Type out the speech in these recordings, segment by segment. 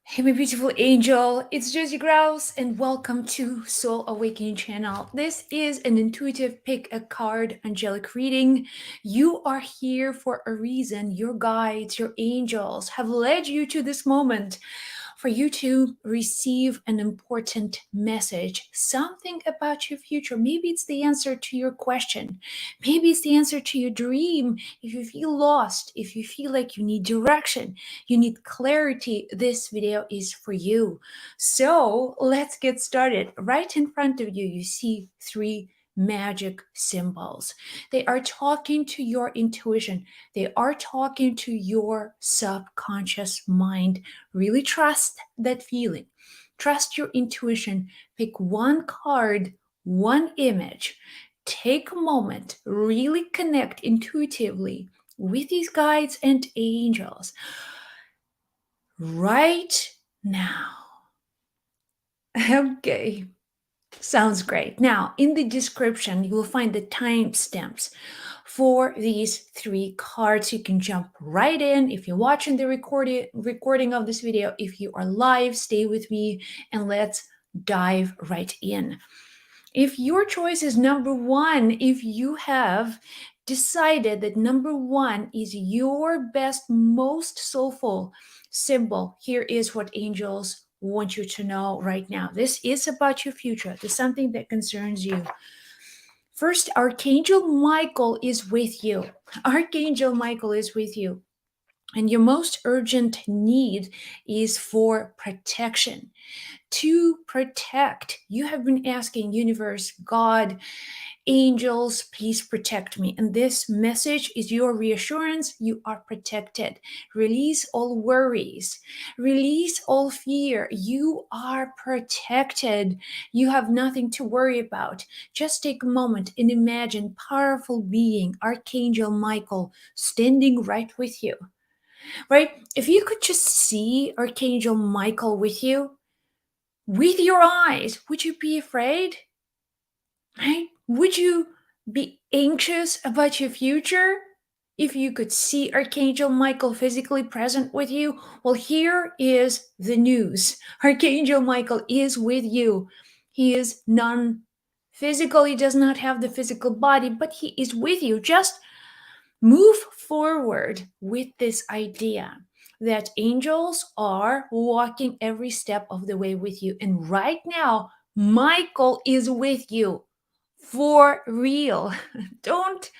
Hey, my beautiful angel, it's Josie Grouse, and welcome to Soul Awakening channel. This is an intuitive pick a card angelic reading. You are here for a reason. Your guides, your angels have led you to this moment for you to receive an important message, something about your future. Maybe it's the answer to your question. Maybe it's the answer to your dream. If you feel lost, if you feel like you need direction, you need clarity, this video is for you. So let's get started. Right in front of you, you see three magic symbols. They are talking to your intuition. They are talking to your subconscious mind. Really trust that feeling. Trust your intuition. Pick one card, one image. Take a moment, really connect intuitively with these guides and angels right now. Okay, sounds great. Now, in the description, you will find the timestamps for these three cards. You can jump right in if you're watching the recording of this video. If you are live, stay with me and let's dive right in. If your choice is number one, if you have decided that number one is your best, most soulful symbol, here is what angels want you to know right now. This is about your future. This is something that concerns you. First, Archangel Michael is with you. Archangel Michael is with you. And your most urgent need is for protection. To protect, you have been asking universe, God, angels, please protect me. And this message is your reassurance. You are protected. Release all worries. Release all fear. You are protected. You have nothing to worry about. Just take a moment and imagine powerful being, Archangel Michael, standing right with you. Right? If you could just see Archangel Michael with you, with your eyes, would you be afraid? Right? Would you be anxious about your future if you could see Archangel Michael physically present with you? Well, here is the news. Archangel Michael is with you. He is non-physical. He does not have the physical body, but he is with you. Just move forward with this idea that angels are walking every step of the way with you. And right now, Michael is with you for real. Don't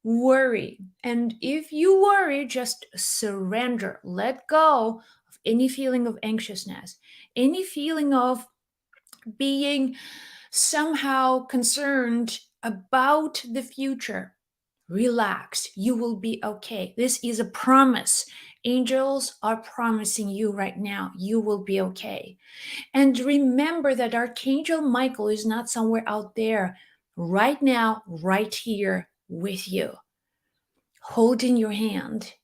worry. And if you worry, just surrender. Let go of any feeling of anxiousness, any feeling of being somehow concerned about the future. Relax. You will be okay. This is a promise. Angels are promising you right now, you will be okay. And remember that Archangel Michael is not somewhere out there, right now, right here with you, holding your hand,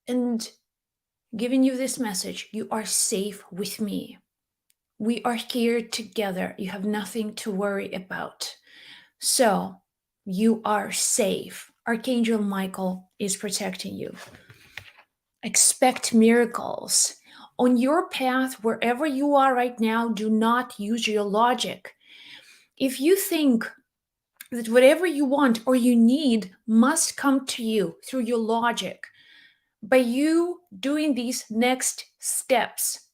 and giving you this message. You are safe with me. We are here together. You have nothing to worry about. So you are safe. Archangel Michael is protecting you. Expect miracles. On your path, wherever you are right now, do not use your logic. If you think that whatever you want or you need must come to you through your logic, by you doing these next steps,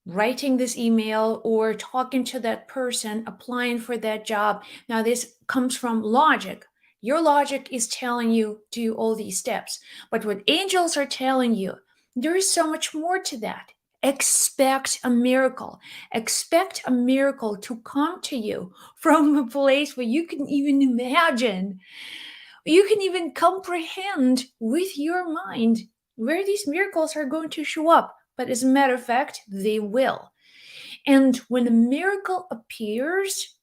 writing this email or talking to that person, applying for that job. Now, this comes from logic. Your logic is telling you do all these steps. But what angels are telling you, there is so much more to that. Expect a miracle. Expect a miracle to come to you from a place where you can even imagine, you can even comprehend with your mind where these miracles are going to show up. But as a matter of fact, they will. And when a miracle appears,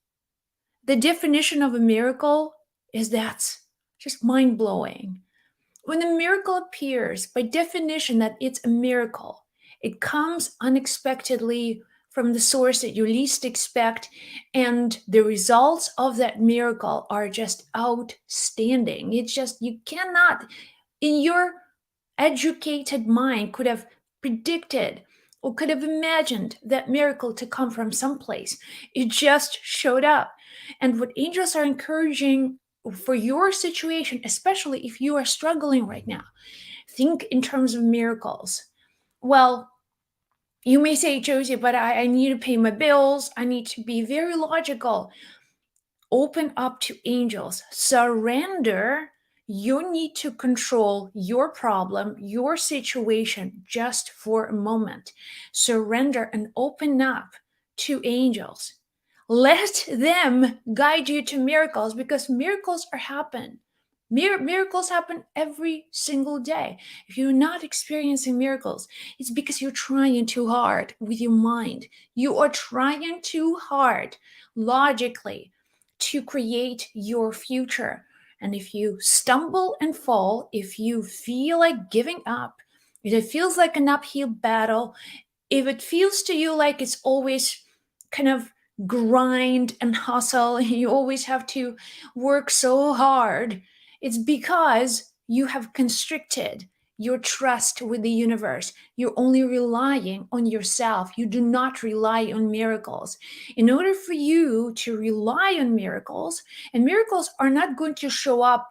the definition of a miracle is that's just mind blowing. When a miracle appears, by definition, that it's a miracle, it comes unexpectedly from the source that you least expect, and the results of that miracle are just outstanding. It's just, you cannot, in your educated mind could have predicted or could have imagined that miracle to come from someplace. It just showed up. And what angels are encouraging for your situation, especially if you are struggling right now, think in terms of miracles. Well, you may say, Josie, but I need to pay my bills. I need to be very logical. Open up to angels. Surrender your need to control your problem, your situation just for a moment. Surrender and open up to angels. Let them guide you to miracles because miracles are happen. Miracles happen every single day. If you're not experiencing miracles, it's because you're trying too hard with your mind. You are trying too hard logically to create your future. And if you stumble and fall, if you feel like giving up, if it feels like an uphill battle, if it feels to you like it's always kind of grind and hustle, and you always have to work so hard, it's because you have constricted your trust with the universe. You're only relying on yourself. You do not rely on miracles. In order for you to rely on miracles, and miracles are not going to show up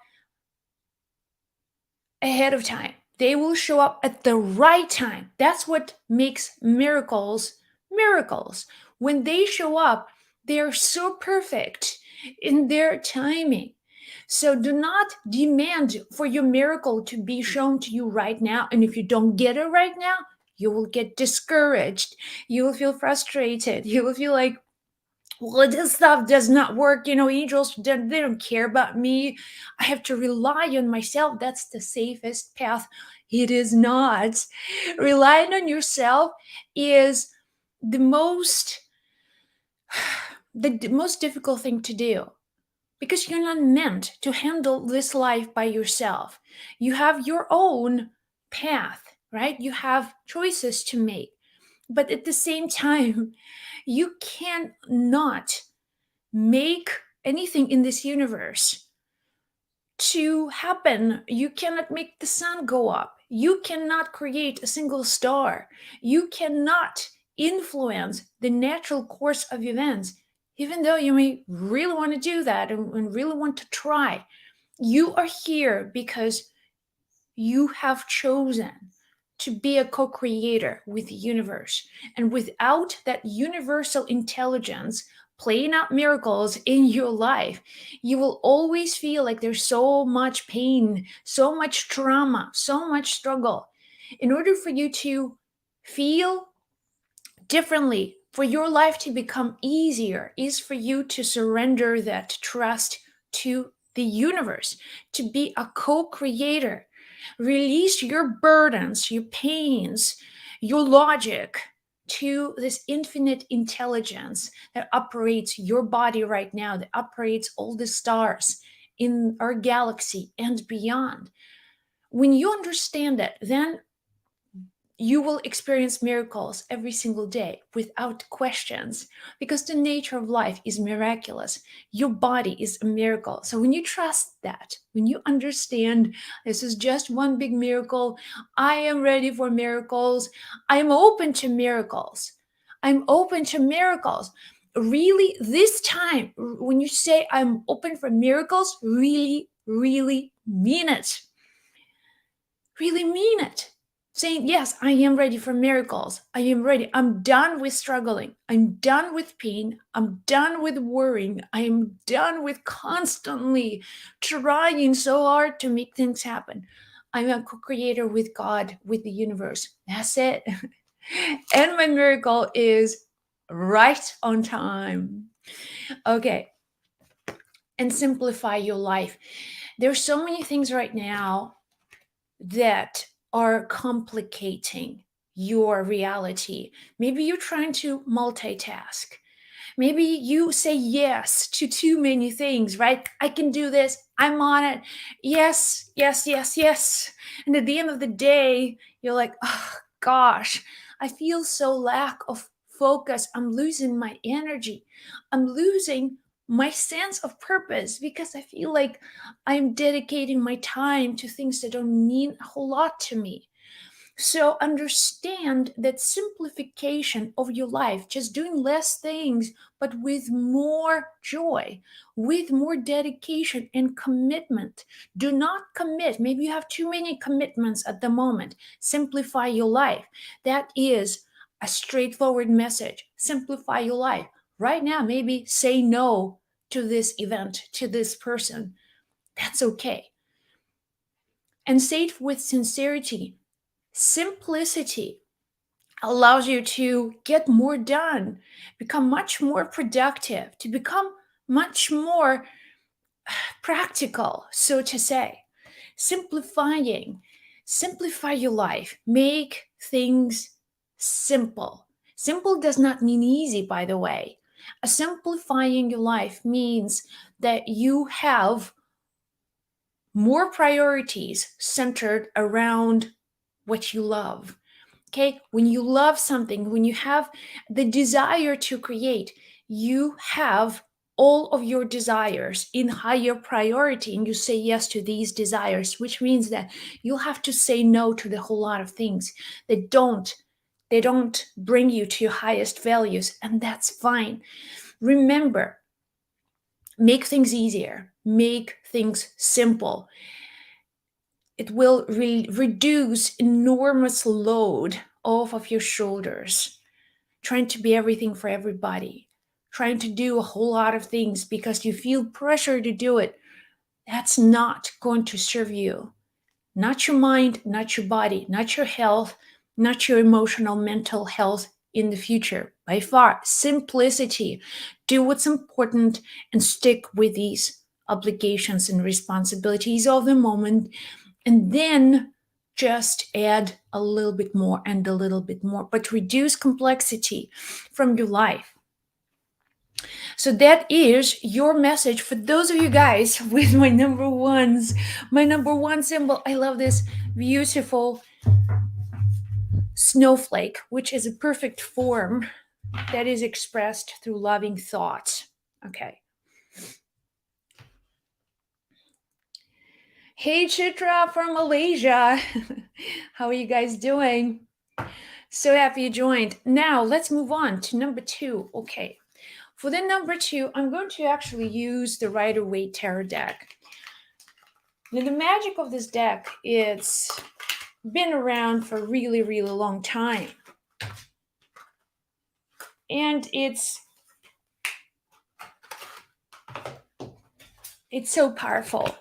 ahead of time. They will show up at the right time. That's what makes miracles miracles. When they show up, they're so perfect in their timing. So do not demand for your miracle to be shown to you right now. And if you don't get it right now, you will get discouraged. You will feel frustrated. You will feel like, well, this stuff does not work. Angels, they don't care about me. I have to rely on myself. That's the safest path. It is not. Relying on yourself is the most the most difficult thing to do because you're not meant to handle this life by yourself. You have your own path, right? You have choices to make. But at the same time, you cannot make anything in this universe to happen. You cannot make the sun go up. You cannot create a single star. You cannot influence the natural course of events, even though you may really want to do that and really want to try. You are here because you have chosen to be a co creator with the universe. And without that universal intelligence playing out miracles in your life, you will always feel like there's so much pain, so much trauma, so much struggle. In order for you to feel differently, for your life to become easier, is for you to surrender that trust to the universe, to be a co creator. Release your burdens, your pains, your logic to this infinite intelligence that operates your body right now, that operates all the stars in our galaxy and beyond. When you understand that, then you will experience miracles every single day without questions because the nature of life is miraculous. Your body is a miracle. So when you trust that, when you understand this is just one big miracle, I am ready for miracles, I am open to miracles. I'm open to miracles. Really, this time, when you say I'm open for miracles, really, really mean it. Really mean it. Saying, yes, I am ready for miracles. I am ready. I'm done with struggling. I'm done with pain. I'm done with worrying. I am done with constantly trying so hard to make things happen. I'm a co creator with God, with the universe. That's it. And my miracle is right on time. Okay. And simplify your life. There's so many things right now that are complicating your reality. Maybe you're trying to multitask. Maybe you say yes to too many things, right? I can do this. I'm on it. Yes, yes, yes, yes. And at the end of the day, you're like, oh, gosh, I feel so lack of focus. I'm losing my energy. I'm losing my sense of purpose, because I feel like I'm dedicating my time to things that don't mean a whole lot to me. So understand that simplification of your life, just doing less things, but with more joy, with more dedication and commitment. Do not commit. Maybe you have too many commitments at the moment. Simplify your life. That is a straightforward message. Simplify your life. Right now, maybe say no to this event, to this person. That's okay. And say it with sincerity. Simplicity allows you to get more done, become much more productive, to become much more practical, so to say. Simplifying, simplify your life, make things simple. Simple does not mean easy, by the way. Simplifying your life means that you have more priorities centered around what you love. Okay, when you love something, when you have the desire to create, you have all of your desires in higher priority, and you say yes to these desires, which means that you'll have to say no to the whole lot of things that don't bring you to your highest values, and that's fine. Remember, make things easier, make things simple. It will reduce enormous load off of your shoulders, trying to be everything for everybody, trying to do a whole lot of things because you feel pressure to do it. That's not going to serve you. Not your mind, not your body, not your health, not your emotional, mental health in the future. By far, simplicity. Do what's important and stick with these obligations and responsibilities of the moment, and then just add a little bit more and a little bit more, but reduce complexity from your life. So that is your message for those of you guys with my number ones. My number one symbol, I love this beautiful snowflake, which is a perfect form that is expressed through loving thoughts. Okay. Hey Chitra from Malaysia. How are you guys doing? So happy you joined. Now let's move on to number two. Okay. For the number two, I'm going to actually use the Rider-Waite Tarot deck. Now, the magic of this deck, it's been around for a really, really long time. And it's so powerful.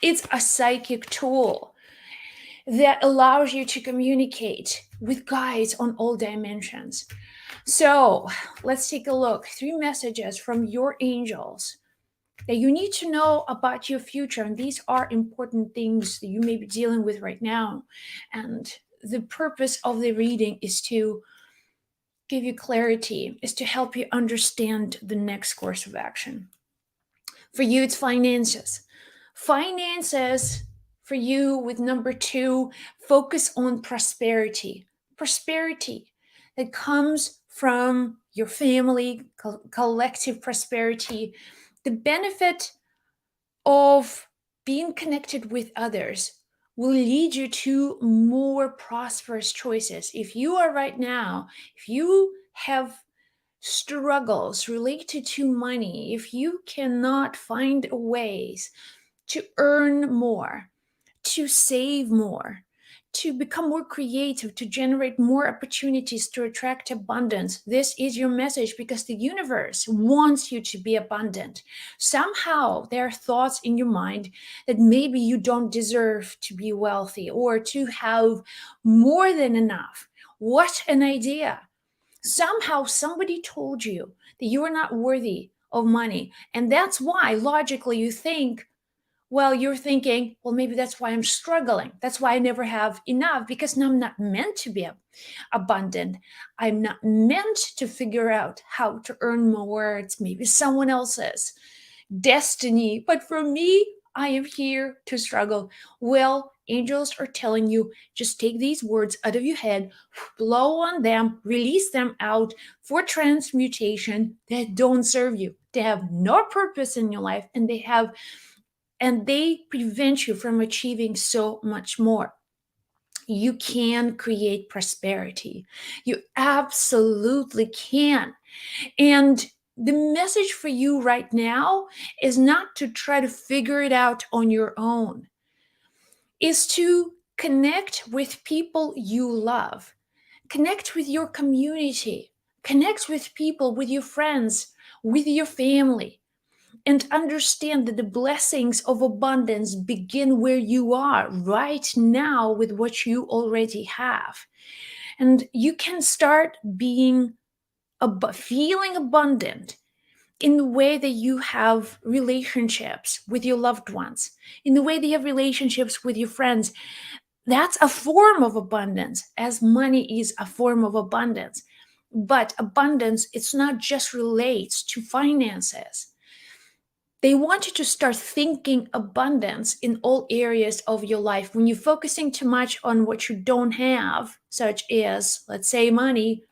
It's a psychic tool that allows you to communicate with guides on all dimensions. So let's take a look. 3 messages from your angels that you need to know about your future. And these are important things that you may be dealing with right now. And the purpose of the reading is to give you clarity, is to help you understand the next course of action. For you, it's finances. Finances for you with number 2, focus on prosperity. Prosperity that comes from your family, collective prosperity, the benefit of being connected with others will lead you to more prosperous choices. If you are right now, if you have struggles related to money, if you cannot find ways to earn more, to save more, to become more creative, to generate more opportunities to attract abundance, this is your message, because the universe wants you to be abundant. Somehow there are thoughts in your mind that maybe you don't deserve to be wealthy or to have more than enough. What an idea! Somehow somebody told you that you are not worthy of money. And that's why logically you think, well, you're thinking, well, maybe that's why I'm struggling. That's why I never have enough, because now I'm not meant to be abundant. I'm not meant to figure out how to earn more. It's maybe someone else's destiny. But for me, I am here to struggle. Well, angels are telling you just take these words out of your head, blow on them, release them out for transmutation that don't serve you. They have no purpose in your life, and they prevent you from achieving so much more. You can create prosperity. You absolutely can. And the message for you right now is not to try to figure it out on your own, is to connect with people you love, connect with your community, connect with people, with your friends, with your family, and understand that the blessings of abundance begin where you are right now with what you already have. And you can start feeling abundant in the way that you have relationships with your loved ones, in the way that you have relationships with your friends. That's a form of abundance, as money is a form of abundance. But abundance, it's not just relates to finances. They want you to start thinking abundance in all areas of your life. When you're focusing too much on what you don't have, such as, let's say, money,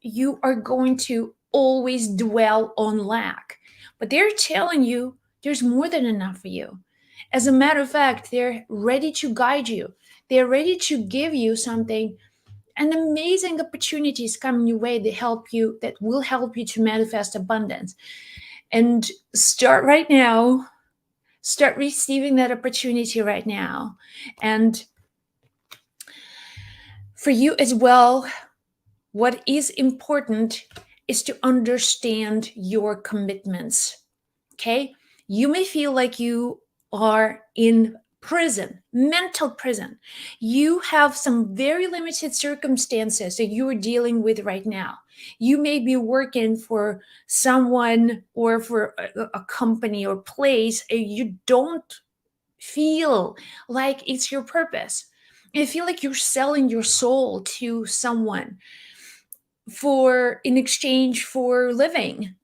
you are going to always dwell on lack. But they're telling you there's more than enough for you. As a matter of fact, they're ready to guide you. They're ready to give you something, and amazing opportunities come your way that will help you to manifest abundance. And start right now. Start receiving that opportunity right now. And for you as well, what is important is to understand your commitments. Okay? You may feel like you are in prison, mental prison. You have some very limited circumstances that you are dealing with right now. You may be working for someone or for a company or place, and you don't feel like it's your purpose. You feel like you're selling your soul to someone for in exchange for living.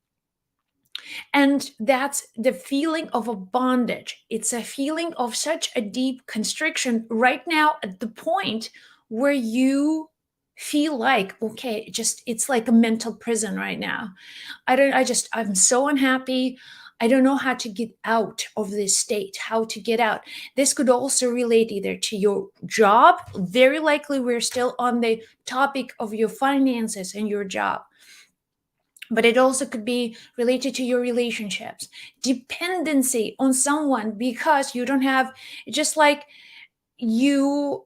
And that's the feeling of a bondage. It's a feeling of such a deep constriction right now at the point where you feel like, okay, just it's like a mental prison right now. I'm so unhappy. I don't know how to get out of this state, how to get out. This could also relate either to your job. Very likely, we're still on the topic of your finances and your job, but it also could be related to your relationships, dependency on someone because you don't have, just like you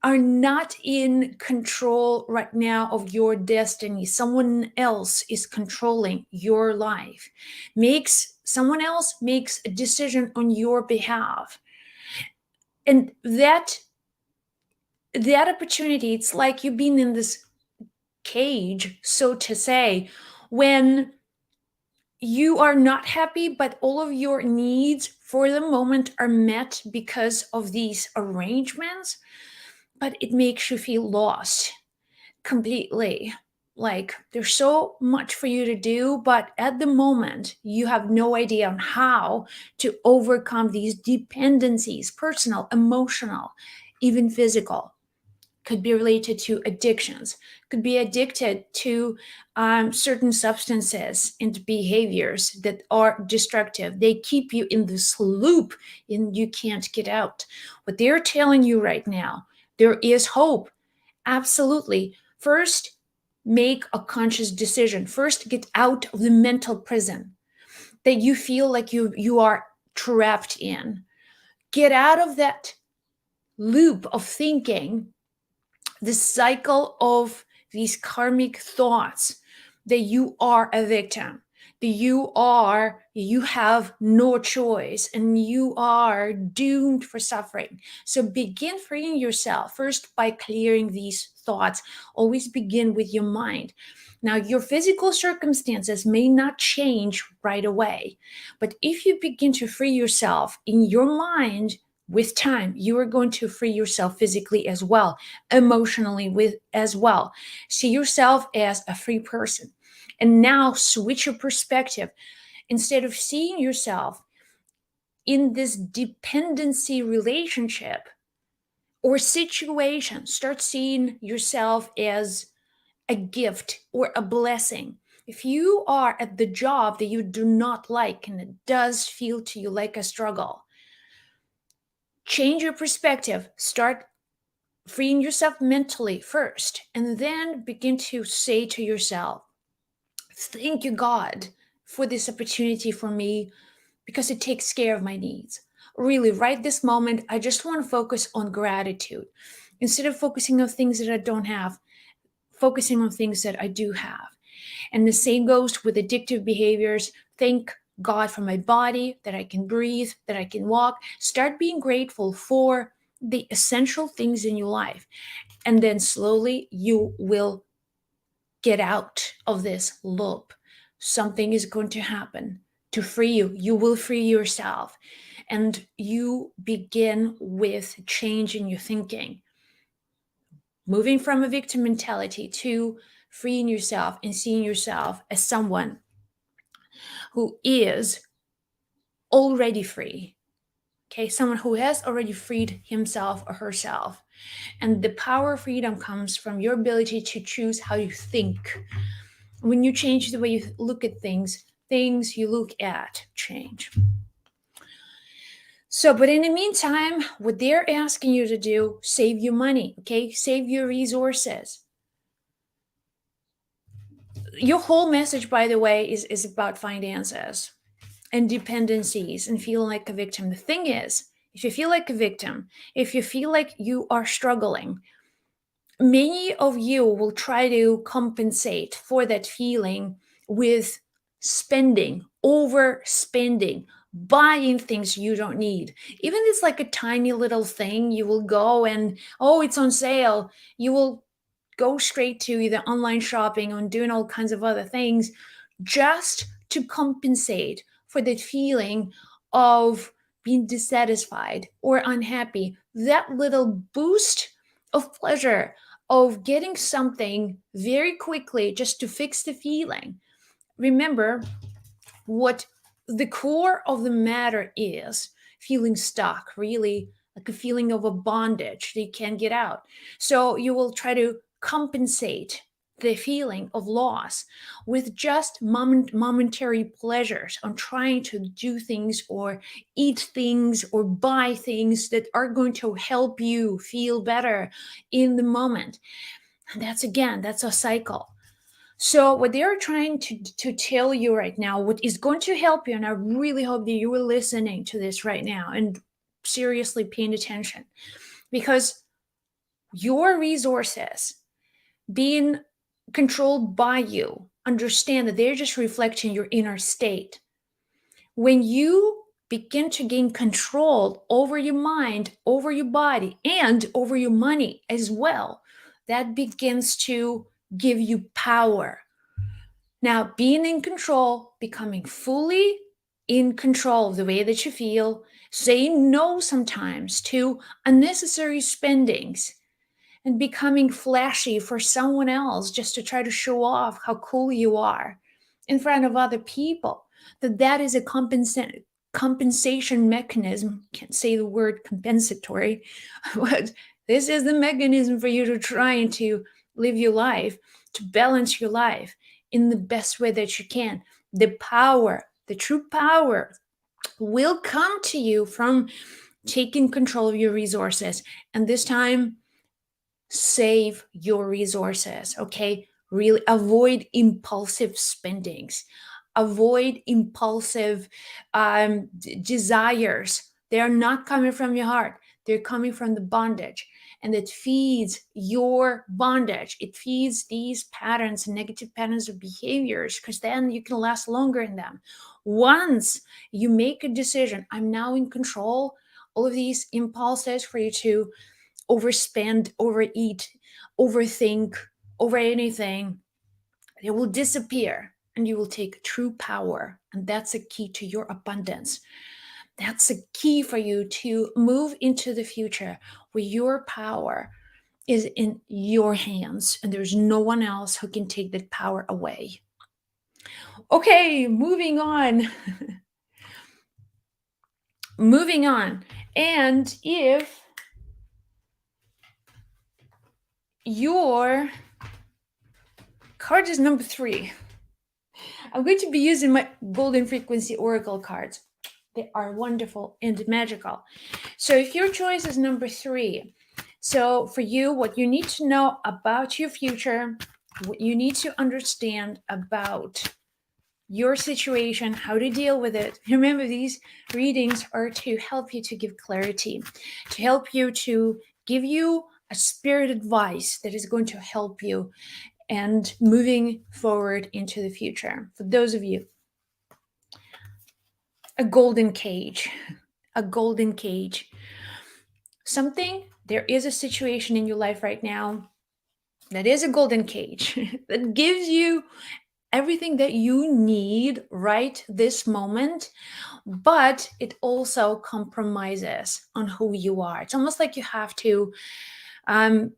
are not in control right now of your destiny. Someone else is controlling your life. Makes someone else makes a decision on your behalf. And that opportunity, it's like you've been in this cage, so to say, when you are not happy, but all of your needs for the moment are met because of these arrangements, but it makes you feel lost completely. Like there's so much for you to do, but at the moment, you have no idea on how to overcome these dependencies, personal, emotional, even physical. Could be related to addictions, could be addicted to certain substances and behaviors that are destructive. They keep you in this loop and you can't get out. What they're telling you right now, there is hope. Absolutely. First, make a conscious decision. First, get out of the mental prison that you feel like you are trapped in. Get out of that loop of thinking, the cycle of these karmic thoughts that you are a victim, that you have no choice and you are doomed for suffering. So begin freeing yourself first by clearing these thoughts. Always begin with your mind. Now, your physical circumstances may not change right away, but if you begin to free yourself in your mind, with time, you are going to free yourself physically as well, emotionally with as well. See yourself as a free person. And now switch your perspective. Instead of seeing yourself in this dependency relationship or situation, start seeing yourself as a gift or a blessing. If you are at the job that you do not like and it does feel to you like a struggle, change your perspective. Start freeing yourself mentally first, and then begin to say to yourself, thank you, God, for this opportunity for me because it takes care of my needs. Really, right this moment, I just want to focus on gratitude. Instead of focusing on things that I don't have, focusing on things that I do have. And the same goes with addictive behaviors. Thank God for my body, that I can breathe, that I can walk. Start being grateful for the essential things in your life. And then slowly you will get out of this loop. Something is going to happen to free you. You will free yourself. And you begin with change in your thinking, moving from a victim mentality to freeing yourself and seeing yourself as someone who is already free. Okay, someone who has already freed himself or herself. And the power of freedom comes from your ability to choose how you think. When you change the way you look at things, things you look at change. So, but in the meantime, what they're asking you to do, save your money, okay? Save your resources. Your whole message, by the way, is about finances and dependencies and feeling like a victim. The thing is, if you feel like a victim, if you feel like you are struggling, many of you will try to compensate for that feeling with spending, overspending, buying things you don't need. Even if it's like a tiny little thing, you will go and, oh, it's on sale. You will go straight to either online shopping or doing all kinds of other things just to compensate for that feeling of being dissatisfied or unhappy. That little boost of pleasure of getting something very quickly just to fix the feeling. Remember, what the core of the matter is feeling stuck, really like a feeling of a bondage that you can't get out. So you will try to compensate the feeling of loss with just momentary pleasures on trying to do things or eat things or buy things that are going to help you feel better in the moment. And that's, again, that's a cycle. So what they're trying to tell you right now, what is going to help you, and I really hope that you are listening to this right now and seriously paying attention, because your resources being controlled by you, understand that they're just reflecting your inner state. When you begin to gain control over your mind, over your body, and over your money as well, that begins to give you power. Now, being in control, becoming fully in control of the way that you feel, saying no sometimes to unnecessary spendings, and becoming flashy for someone else just to try to show off how cool you are in front of other people, that is a compensation mechanism. Can't say the word compensatory, but this is the mechanism for you to try to live your life, to balance your life in the best way that you can. The power, the true power, will come to you from taking control of your resources. And this time, save your resources, okay? Really avoid impulsive spendings, avoid impulsive desires. They are not coming from your heart, they're coming from the bondage. And it feeds your bondage. It feeds these patterns, negative patterns of behaviors, because then you can last longer in them. Once you make a decision, I'm now in control, all of these impulses for you to overspend, overeat, overthink, over anything, they will disappear and you will take true power. And that's a key to your abundance. That's a key for you to move into the future where your power is in your hands and there's no one else who can take that power away. Okay, moving on. Moving on. And if your card is number 3, I'm going to be using my Golden Frequency Oracle cards. They are wonderful and magical. So if your choice is number 3, so for you, what you need to know about your future, what you need to understand about your situation, how to deal with it. Remember, these readings are to help you to give clarity, to help you to give you a spirit advice that is going to help you and moving forward into the future. For those of you, a golden cage, a golden cage. There is a situation in your life right now that is a golden cage that gives you everything that you need right this moment, but it also compromises on who you are. It's almost like you have to um,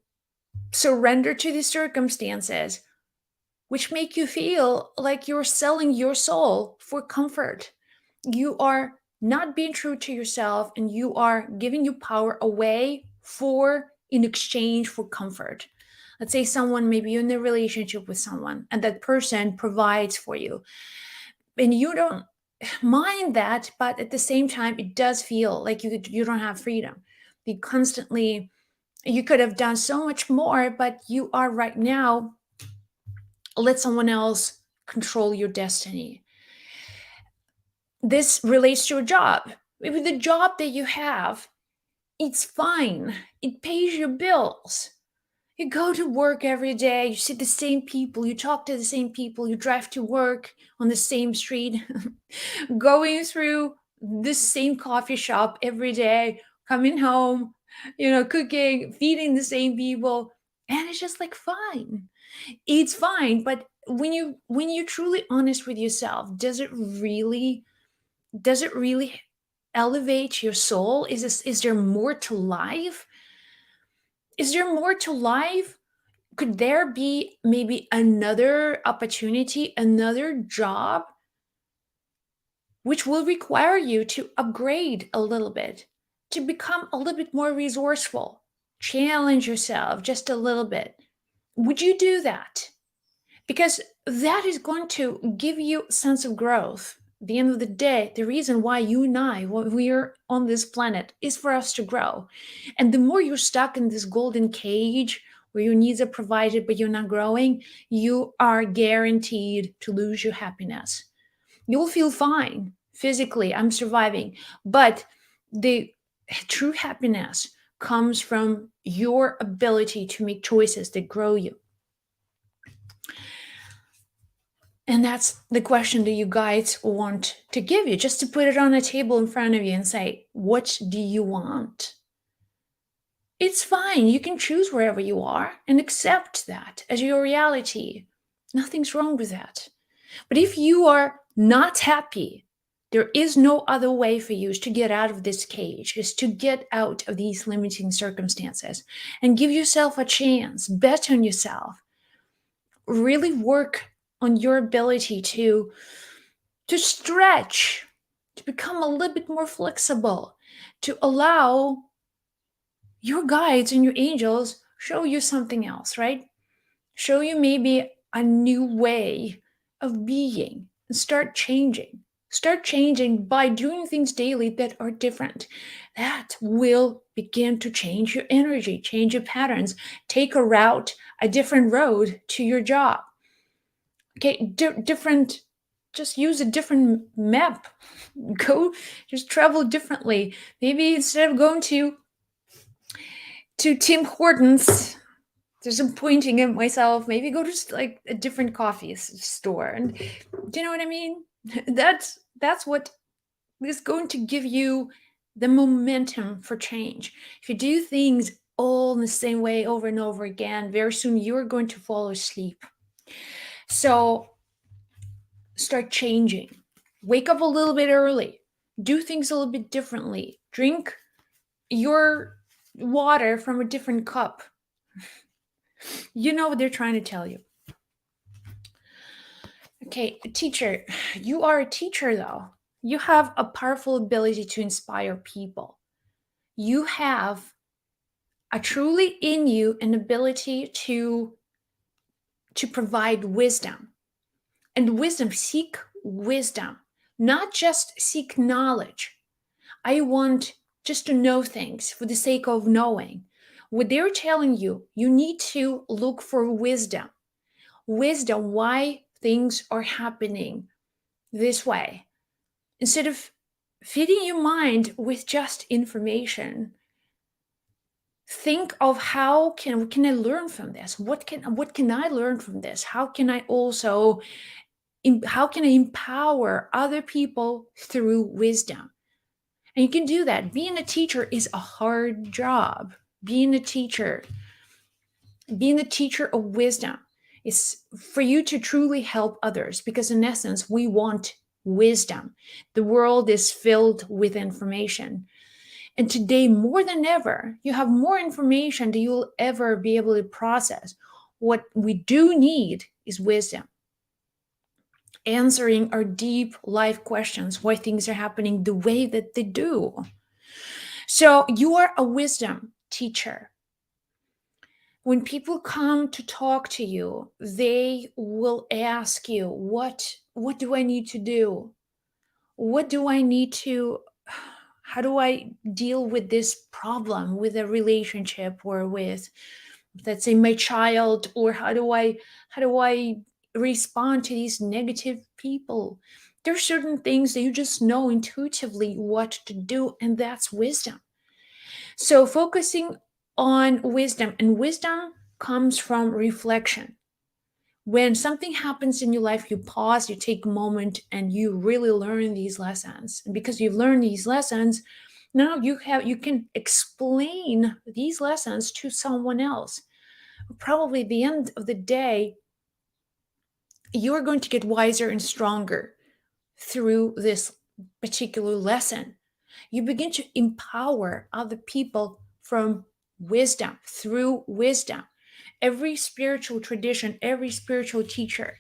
surrender to the circumstances, which make you feel like you're selling your soul for comfort. You are not being true to yourself, and you are giving your power away for in exchange for comfort. Let's say someone, maybe you're in a relationship with someone and that person provides for you and you don't mind that, but at the same time it does feel like you don't have freedom. You constantly, you could have done so much more, but you are right now let someone else control your destiny. This relates to a job. Maybe the job that you have, it's fine. It pays your bills. You go to work every day, you see the same people, you talk to the same people, you drive to work on the same street, going through the same coffee shop every day, coming home, cooking, feeding the same people. And it's just like fine. It's fine. But when you're truly honest with yourself, does it really elevate your soul? Is there more to life? Is there more to life? Could there be maybe another opportunity, another job, which will require you to upgrade a little bit, to become a little bit more resourceful, challenge yourself just a little bit? Would you do that? Because that is going to give you a sense of growth. At the end of the day, the reason why you and I, why we are on this planet, is for us to grow. And the more you're stuck in this golden cage where your needs are provided but you're not growing, you are guaranteed to lose your happiness. You'll feel fine physically, I'm surviving, but the true happiness comes from your ability to make choices that grow you. And that's the question that you guys want to give you, just to put it on a table in front of you and say, what do you want? It's fine. You can choose wherever you are and accept that as your reality. Nothing's wrong with that. But if you are not happy, there is no other way for you to get out of this cage, is to get out of these limiting circumstances and give yourself a chance, bet on yourself, really work on your ability to stretch, to become a little bit more flexible, to allow your guides and your angels show you something else, right? Show you maybe a new way of being and start changing. Start changing by doing things daily that are different. That will begin to change your energy, change your patterns, take a different road to your job. Okay, different, just use a different map. Go, just travel differently. Maybe instead of going to Tim Hortons, there's some pointing at myself, maybe go to like a different coffee store. And do you know what I mean? That's what is going to give you the momentum for change. If you do things all in the same way over and over again, very soon you're going to fall asleep. So start changing. Wake up a little bit early. Do things a little bit differently. Drink your water from a different cup. You know what they're trying to tell you. Okay, teacher, you are a teacher though. You have a powerful ability to inspire people. You have a truly in you an ability to provide wisdom. And wisdom, seek wisdom, not just seek knowledge. I want just to know things for the sake of knowing. What they're telling you, you need to look for wisdom. Wisdom, why things are happening this way. Instead of feeding your mind with just information, think of how can I learn from this? What can I learn from this? How can I empower other people through wisdom? And you can do that. Being a teacher is a hard job. Being a teacher, being a teacher of wisdom is for you to truly help others because, in essence, we want wisdom. The world is filled with information. And today, more than ever, you have more information than you'll ever be able to process. What we do need is wisdom, answering our deep life questions, why things are happening the way that they do. So, you are a wisdom teacher. When people come to talk to you, they will ask you, what do I need to do? What do I need to how do I deal with this problem with a relationship or with, let's say, my child, or how do I respond to these negative people? There are certain things that you just know intuitively what to do, and that's wisdom. So focusing on wisdom, and wisdom comes from reflection. When something happens in your life, you pause, you take a moment, and you really learn these lessons. And because you've learned these lessons, now you can explain these lessons to someone else. Probably at the end of the day, you're going to get wiser and stronger through this particular lesson. You begin to empower other people from wisdom, through wisdom. Every spiritual tradition, every spiritual teacher,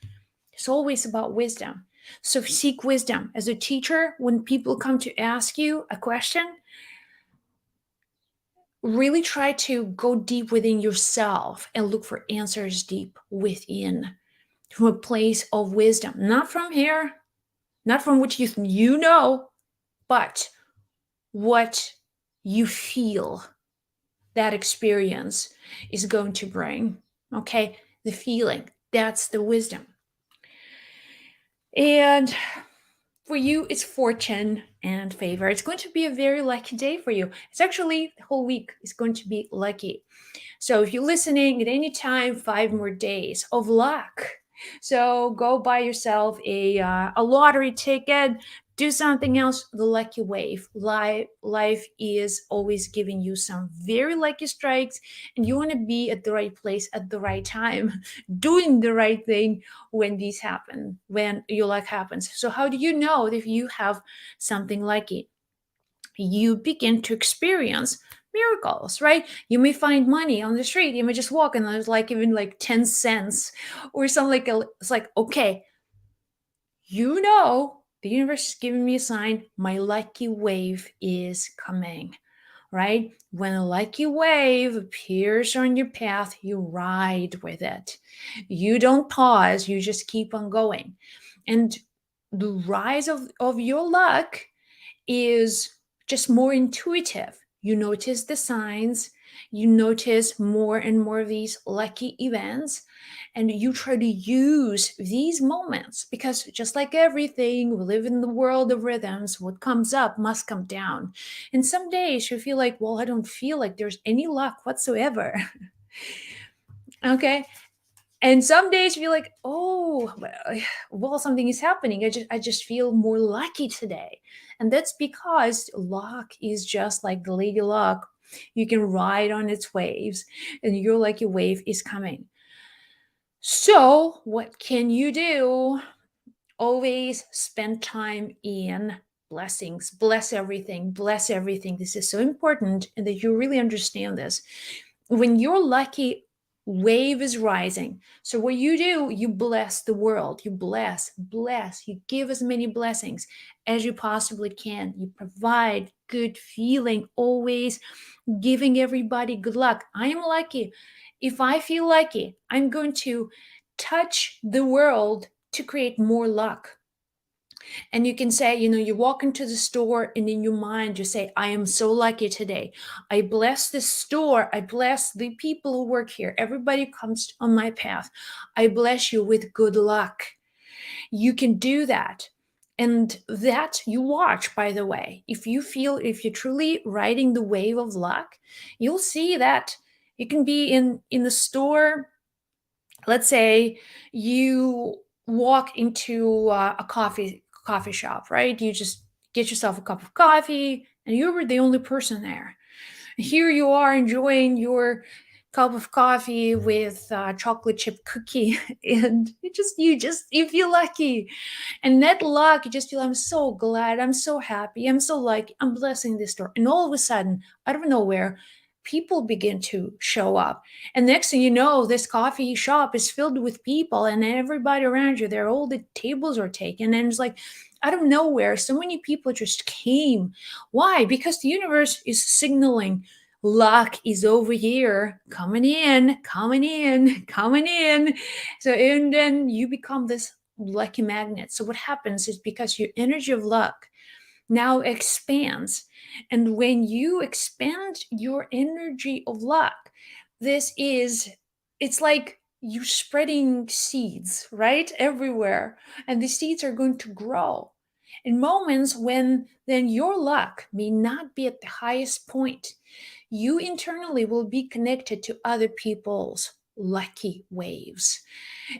it's always about wisdom. So seek wisdom. As a teacher, when people come to ask you a question, really try to go deep within yourself and look for answers deep within, from a place of wisdom, not from here, not from what you know, but what you feel that experience is going to bring. Okay, the feeling, that's the wisdom. And for you, it's fortune and favor. It's going to be a very lucky day for you. It's actually the whole week is going to be lucky. So if you're listening at any time, 5 more days of luck. So go buy yourself a lottery ticket, do something else. The lucky wave. Life is always giving you some very lucky strikes, and you want to be at the right place at the right time, doing the right thing when these happen, when your luck happens. So how do you know if you have something lucky? You begin to experience miracles, right? You may find money on the street. You may just walk and there's like even like 10 cents or something like it's like, okay, the universe is giving me a sign. My lucky wave is coming, right? When a lucky wave appears on your path, you ride with it. You don't pause, you just keep on going. And the rise of your luck is just more intuitive. You notice the signs, you notice more and more of these lucky events, and you try to use these moments because, just like everything, we live in the world of rhythms. What comes up must come down. And some days you feel like, well, I don't feel like there's any luck whatsoever. Okay, and some days you feel like, oh, well, something is happening. I just feel more lucky today. And that's because luck is just like the lady luck. You can ride on its waves, and your lucky wave is coming. So, what can you do? Always spend time in blessings. Bless everything. Bless everything. This is so important, and that you really understand this. When you're lucky, Wave is rising. So what you do, you bless the world. You bless. You give as many blessings as you possibly can. You provide good feeling, always giving everybody good luck. I am lucky. If I feel lucky, I'm going to touch the world to create more luck. And you can say, you walk into the store and in your mind, you say, I am so lucky today. I bless this store. I bless the people who work here. Everybody comes on my path. I bless you with good luck. You can do that. And that you watch, by the way. If you're truly riding the wave of luck, you'll see that you can be in the store. Let's say you walk into a coffee shop, right? You just get yourself a cup of coffee and you were the only person there. Here you are enjoying your cup of coffee with chocolate chip cookie and you feel lucky. And that luck, you just feel, I'm so glad, I'm so happy, I'm so lucky, I'm blessing this store. And all of a sudden, out of nowhere, people begin to show up. And next thing you know, this coffee shop is filled with people, and everybody around you, there, all the tables are taken. And it's like, out of nowhere, so many people just came. Why? Because the universe is signaling luck is over here, coming in, coming in, coming in. So, and then you become this lucky magnet. So what happens is, because your energy of luck now expands, and when you expand your energy of luck, this is it's like you spreading seeds right everywhere, and the seeds are going to grow in moments when then your luck may not be at the highest point. You internally will be connected to other people's lucky waves,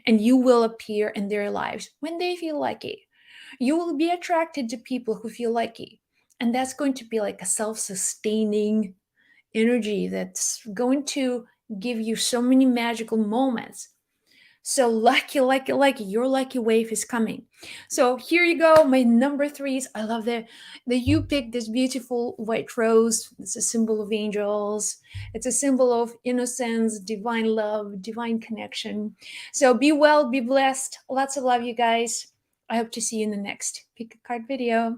and you will appear in their lives when they feel lucky. You will be attracted to people who feel lucky. And that's going to be like a self sustaining energy that's going to give you so many magical moments. So lucky, lucky, lucky, your lucky wave is coming. So here you go, my number threes. I love that you picked this beautiful white rose. It's a symbol of angels. It's a symbol of innocence, divine love, divine connection. So be well, be blessed. Lots of love, you guys. I hope to see you in the next pick a card video.